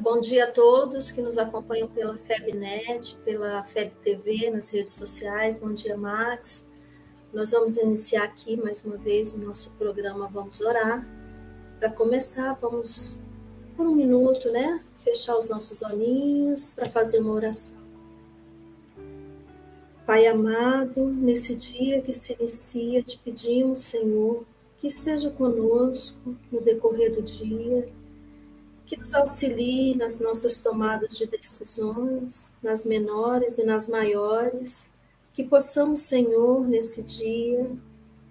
Bom dia a todos que nos acompanham pela FebNet, pela Feb TV, nas redes sociais. Bom dia, Max. Nós vamos iniciar aqui mais uma vez o nosso programa Vamos Orar. Para começar, vamos por um minuto, né? Fechar os nossos olhinhos para fazer uma oração. Pai amado, nesse dia que se inicia, te pedimos, Senhor, que esteja conosco no decorrer do dia, que nos auxilie nas nossas tomadas de decisões, nas menores e nas maiores, que possamos, Senhor, nesse dia,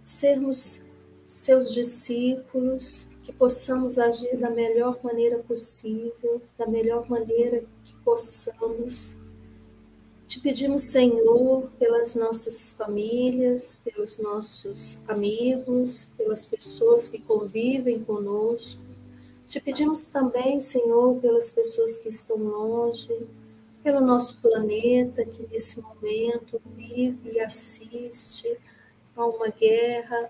sermos seus discípulos, que possamos agir da melhor maneira possível, da melhor maneira que possamos. Te pedimos, Senhor, pelas nossas famílias, pelos nossos amigos, pelas pessoas que convivem conosco. Te pedimos também, Senhor, pelas pessoas que estão longe, pelo nosso planeta que nesse momento vive e assiste a uma guerra,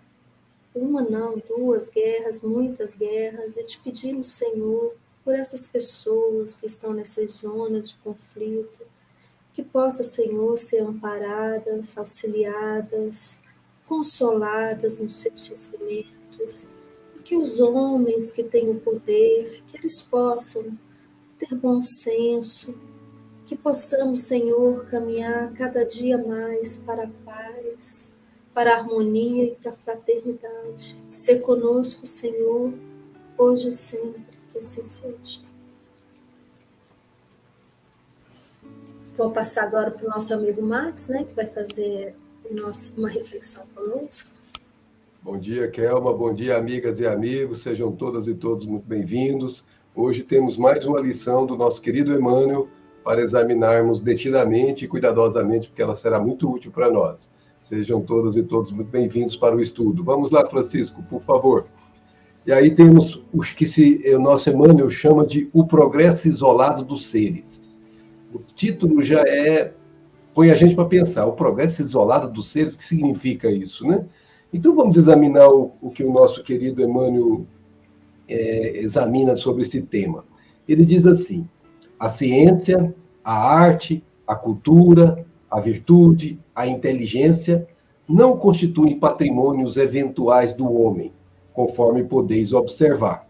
uma não, duas guerras, muitas guerras, e te pedimos, Senhor, por essas pessoas que estão nessas zonas de conflito, que possa, Senhor, ser amparadas, auxiliadas, consoladas nos seus sofrimentos, que os homens que têm o poder, que eles possam ter bom senso, que possamos, Senhor, caminhar cada dia mais para a paz, para a harmonia e para a fraternidade. Ser conosco, Senhor, hoje e sempre, que assim seja. Vou passar agora para o nosso amigo Max, né, que vai fazer uma reflexão conosco. Bom dia, Kelma. Bom dia, amigas e amigos. Sejam todas e todos muito bem-vindos. Hoje temos mais uma lição do nosso querido Emmanuel para examinarmos detidamente e cuidadosamente, porque ela será muito útil para nós. Sejam todas e todos muito bem-vindos para o estudo. Vamos lá, Francisco, por favor. E aí temos o que o nosso Emmanuel chama de o progresso isolado dos seres. O título já põe a gente para pensar. O progresso isolado dos seres, o que significa isso, né? Então, vamos examinar o que o nosso querido Emmanuel examina sobre esse tema. Ele diz assim: a ciência, a arte, a cultura, a virtude, a inteligência não constituem patrimônios eventuais do homem, conforme podeis observar.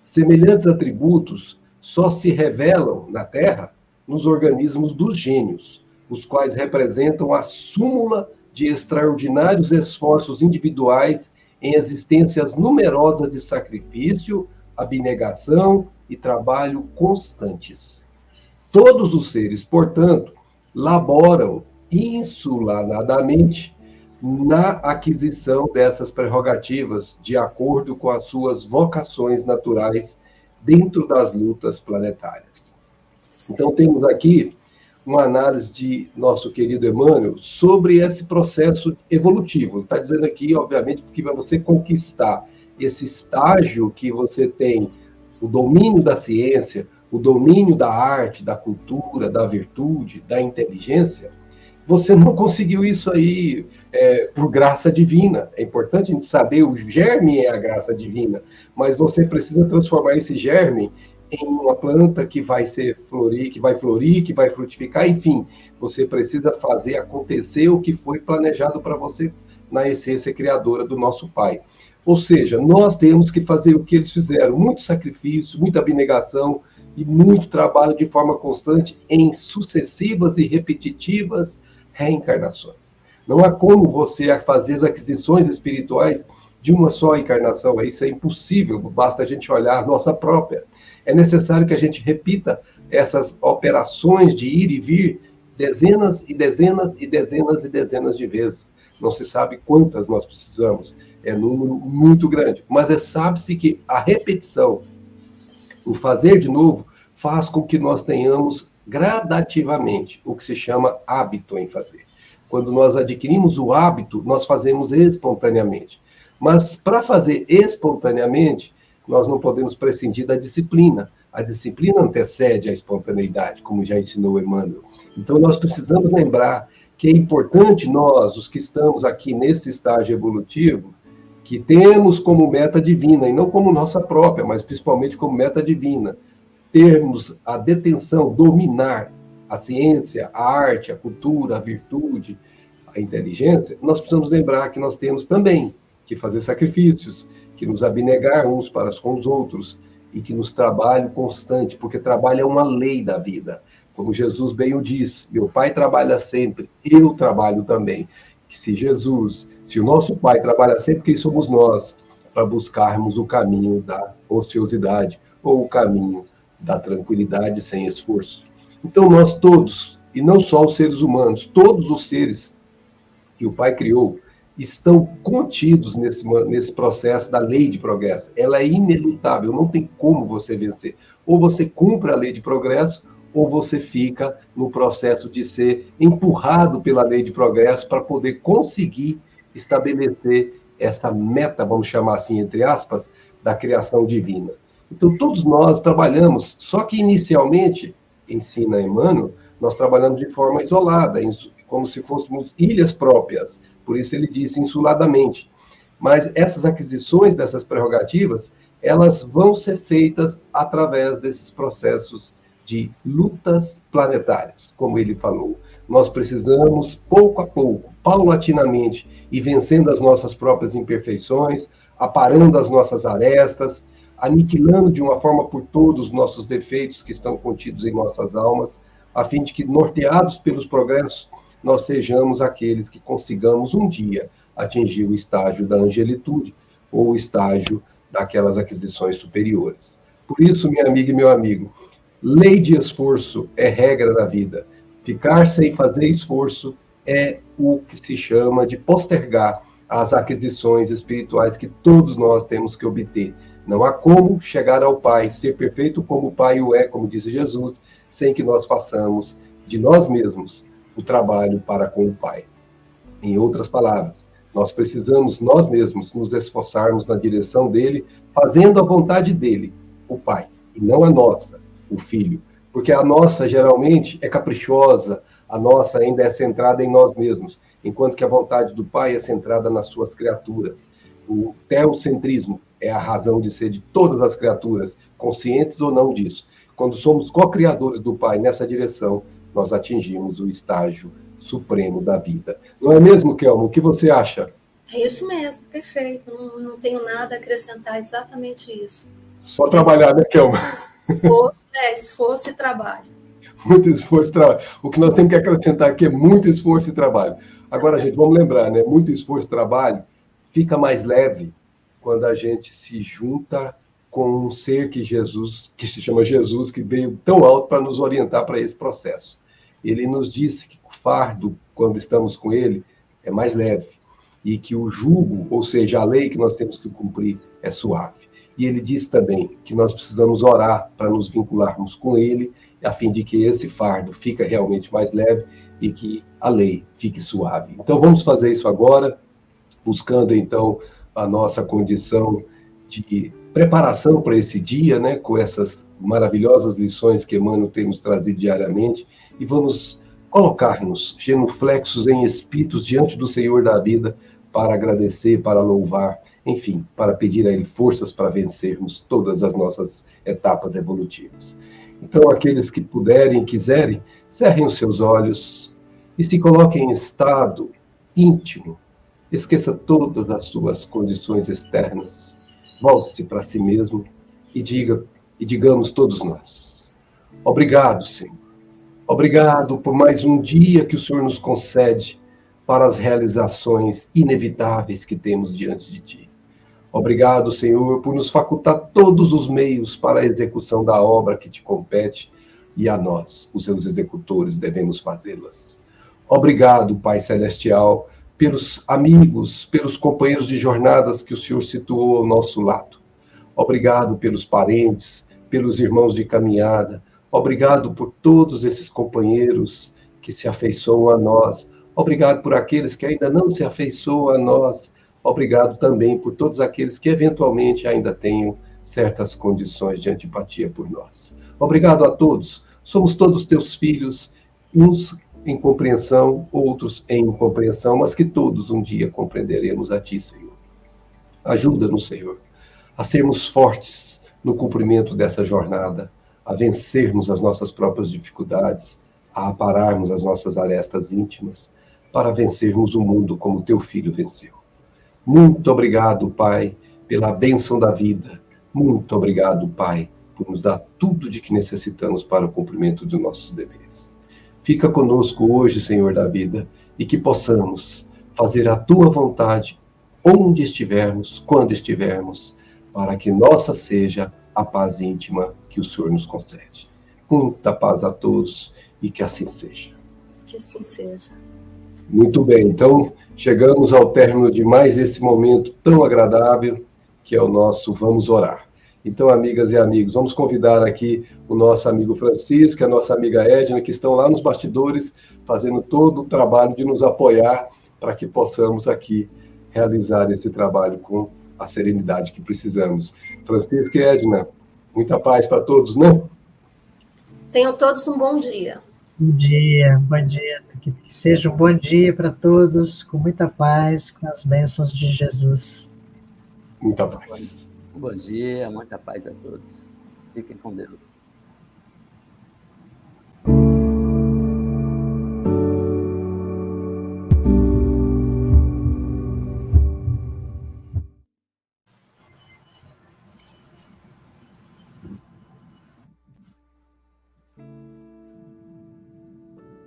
Semelhantes atributos só se revelam na Terra nos organismos dos gênios, os quais representam a súmula de extraordinários esforços individuais em existências numerosas de sacrifício, abnegação e trabalho constantes. Todos os seres, portanto, laboram insuladamente na aquisição dessas prerrogativas de acordo com as suas vocações naturais dentro das lutas planetárias. Então, temos aqui uma análise de nosso querido Emmanuel sobre esse processo evolutivo. Está dizendo aqui, obviamente, que para você conquistar esse estágio que você tem, o domínio da ciência, o domínio da arte, da cultura, da virtude, da inteligência, você não conseguiu isso aí por graça divina. É importante a gente saber, o germe é a graça divina, mas você precisa transformar esse germe em uma planta que vai florir, que vai frutificar, enfim, você precisa fazer acontecer o que foi planejado para você na essência criadora do nosso Pai. Ou seja, nós temos que fazer o que eles fizeram, muito sacrifício, muita abnegação e muito trabalho de forma constante em sucessivas e repetitivas reencarnações. Não há como você fazer as aquisições espirituais de uma só encarnação, isso é impossível, basta a gente olhar a nossa própria. É necessário que a gente repita essas operações de ir e vir dezenas e dezenas e dezenas e dezenas de vezes. Não se sabe quantas nós precisamos. É um número muito grande. Mas sabe-se que a repetição, o fazer de novo, faz com que nós tenhamos gradativamente o que se chama hábito em fazer. Quando nós adquirimos o hábito, nós fazemos espontaneamente. Mas para fazer espontaneamente, nós não podemos prescindir da disciplina. A disciplina antecede a espontaneidade, como já ensinou Emmanuel. Então nós precisamos lembrar que é importante nós, os que estamos aqui nesse estágio evolutivo, que temos como meta divina, e não como nossa própria, mas principalmente como meta divina, termos a detenção, dominar a ciência, a arte, a cultura, a virtude, a inteligência, nós precisamos lembrar que nós temos também que fazer sacrifícios, que nos abnegar uns para com os outros, e que nos trabalho constante, porque trabalho é uma lei da vida. Como Jesus bem o diz, meu Pai trabalha sempre, eu trabalho também. Que se o nosso Pai trabalha sempre, quem somos nós para buscarmos o caminho da ociosidade ou o caminho da tranquilidade sem esforço? Então nós todos, e não só os seres humanos, todos os seres que o Pai criou, estão contidos nesse processo da lei de progresso. Ela é inelutável, não tem como você vencer. Ou você cumpre a lei de progresso, ou você fica no processo de ser empurrado pela lei de progresso para poder conseguir estabelecer essa meta, vamos chamar assim, entre aspas, da criação divina. Então, todos nós trabalhamos, só que inicialmente, ensina Emmanuel, nós trabalhamos de forma isolada, como se fôssemos ilhas próprias. Por isso ele disse insuladamente. Mas essas aquisições dessas prerrogativas, elas vão ser feitas através desses processos de lutas planetárias, como ele falou. Nós precisamos, pouco a pouco, paulatinamente, ir vencendo as nossas próprias imperfeições, aparando as nossas arestas, aniquilando de uma forma por todos os nossos defeitos que estão contidos em nossas almas, a fim de que, norteados pelos progressos, nós sejamos aqueles que consigamos um dia atingir o estágio da angelitude ou o estágio daquelas aquisições superiores. Por isso, minha amiga e meu amigo, lei de esforço é regra da vida. Ficar sem fazer esforço é o que se chama de postergar as aquisições espirituais que todos nós temos que obter. Não há como chegar ao Pai, ser perfeito como o Pai o é, como disse Jesus, sem que nós façamos de nós mesmos o trabalho para com o Pai. Em outras palavras, nós precisamos nós mesmos nos esforçarmos na direção dele, fazendo a vontade dele, o Pai, e não a nossa, o Filho. Porque a nossa, geralmente, é caprichosa, a nossa ainda é centrada em nós mesmos, enquanto que a vontade do Pai é centrada nas suas criaturas. O teocentrismo é a razão de ser de todas as criaturas, conscientes ou não disso. Quando somos co-criadores do Pai nessa direção, nós atingimos o estágio supremo da vida. Não é mesmo, Kelmo? O que você acha? É isso mesmo, perfeito. Não tenho nada a acrescentar, exatamente isso. Só trabalhar, né, Kelmo? Esforço e trabalho. Muito esforço e trabalho. O que nós temos que acrescentar aqui é muito esforço e trabalho. Agora, gente, vamos lembrar, né? Muito esforço e trabalho fica mais leve quando a gente se junta com um ser que se chama Jesus, que veio tão alto para nos orientar para esse processo. Ele nos disse que o fardo, quando estamos com ele, é mais leve. E que o jugo, ou seja, a lei que nós temos que cumprir, é suave. E ele disse também que nós precisamos orar para nos vincularmos com ele, a fim de que esse fardo fique realmente mais leve e que a lei fique suave. Então vamos fazer isso agora, buscando então a nossa condição de preparação para esse dia, né, com essas maravilhosas lições que Emmanuel tem nos trazido diariamente, e vamos colocar-nos genuflexos em espíritos diante do Senhor da vida para agradecer, para louvar, enfim, para pedir a Ele forças para vencermos todas as nossas etapas evolutivas. Então, aqueles que puderem e quiserem, cerrem os seus olhos e se coloquem em estado íntimo. Esqueça todas as suas condições externas. Volte-se para si mesmo e digamos todos nós: obrigado, Senhor. Obrigado por mais um dia que o Senhor nos concede para as realizações inevitáveis que temos diante de Ti. Obrigado, Senhor, por nos facultar todos os meios para a execução da obra que te compete e a nós, os seus executores, devemos fazê-las. Obrigado, Pai Celestial, pelos amigos, pelos companheiros de jornadas que o Senhor situou ao nosso lado. Obrigado pelos parentes, pelos irmãos de caminhada. Obrigado por todos esses companheiros que se afeiçoam a nós. Obrigado por aqueles que ainda não se afeiçoam a nós. Obrigado também por todos aqueles que eventualmente ainda tenham certas condições de antipatia por nós. Obrigado a todos. Somos todos teus filhos, uns em compreensão, outros em incompreensão, mas que todos um dia compreenderemos a ti, Senhor. Ajuda-nos, Senhor, a sermos fortes no cumprimento dessa jornada, a vencermos as nossas próprias dificuldades, a apararmos as nossas arestas íntimas, para vencermos o mundo como teu filho venceu. Muito obrigado, Pai, pela bênção da vida. Muito obrigado, Pai, por nos dar tudo de que necessitamos para o cumprimento dos nossos deveres. Fica conosco hoje, Senhor da vida, e que possamos fazer a tua vontade onde estivermos, quando estivermos, para que nossa seja a paz íntima que o Senhor nos concede. Muita paz a todos e que assim seja. Que assim seja. Muito bem, então chegamos ao término de mais esse momento tão agradável, que é o nosso Vamos Orar. Então, amigas e amigos, vamos convidar aqui o nosso amigo Francisco e a nossa amiga Edna, que estão lá nos bastidores, fazendo todo o trabalho de nos apoiar para que possamos aqui realizar esse trabalho com a serenidade que precisamos. Francisco e Edna, muita paz para todos, né? Tenham todos um bom dia. Bom dia, bom dia. Que seja um bom dia para todos, com muita paz, com as bênçãos de Jesus. Muita paz. Bom dia, muita paz a todos. Fiquem com Deus.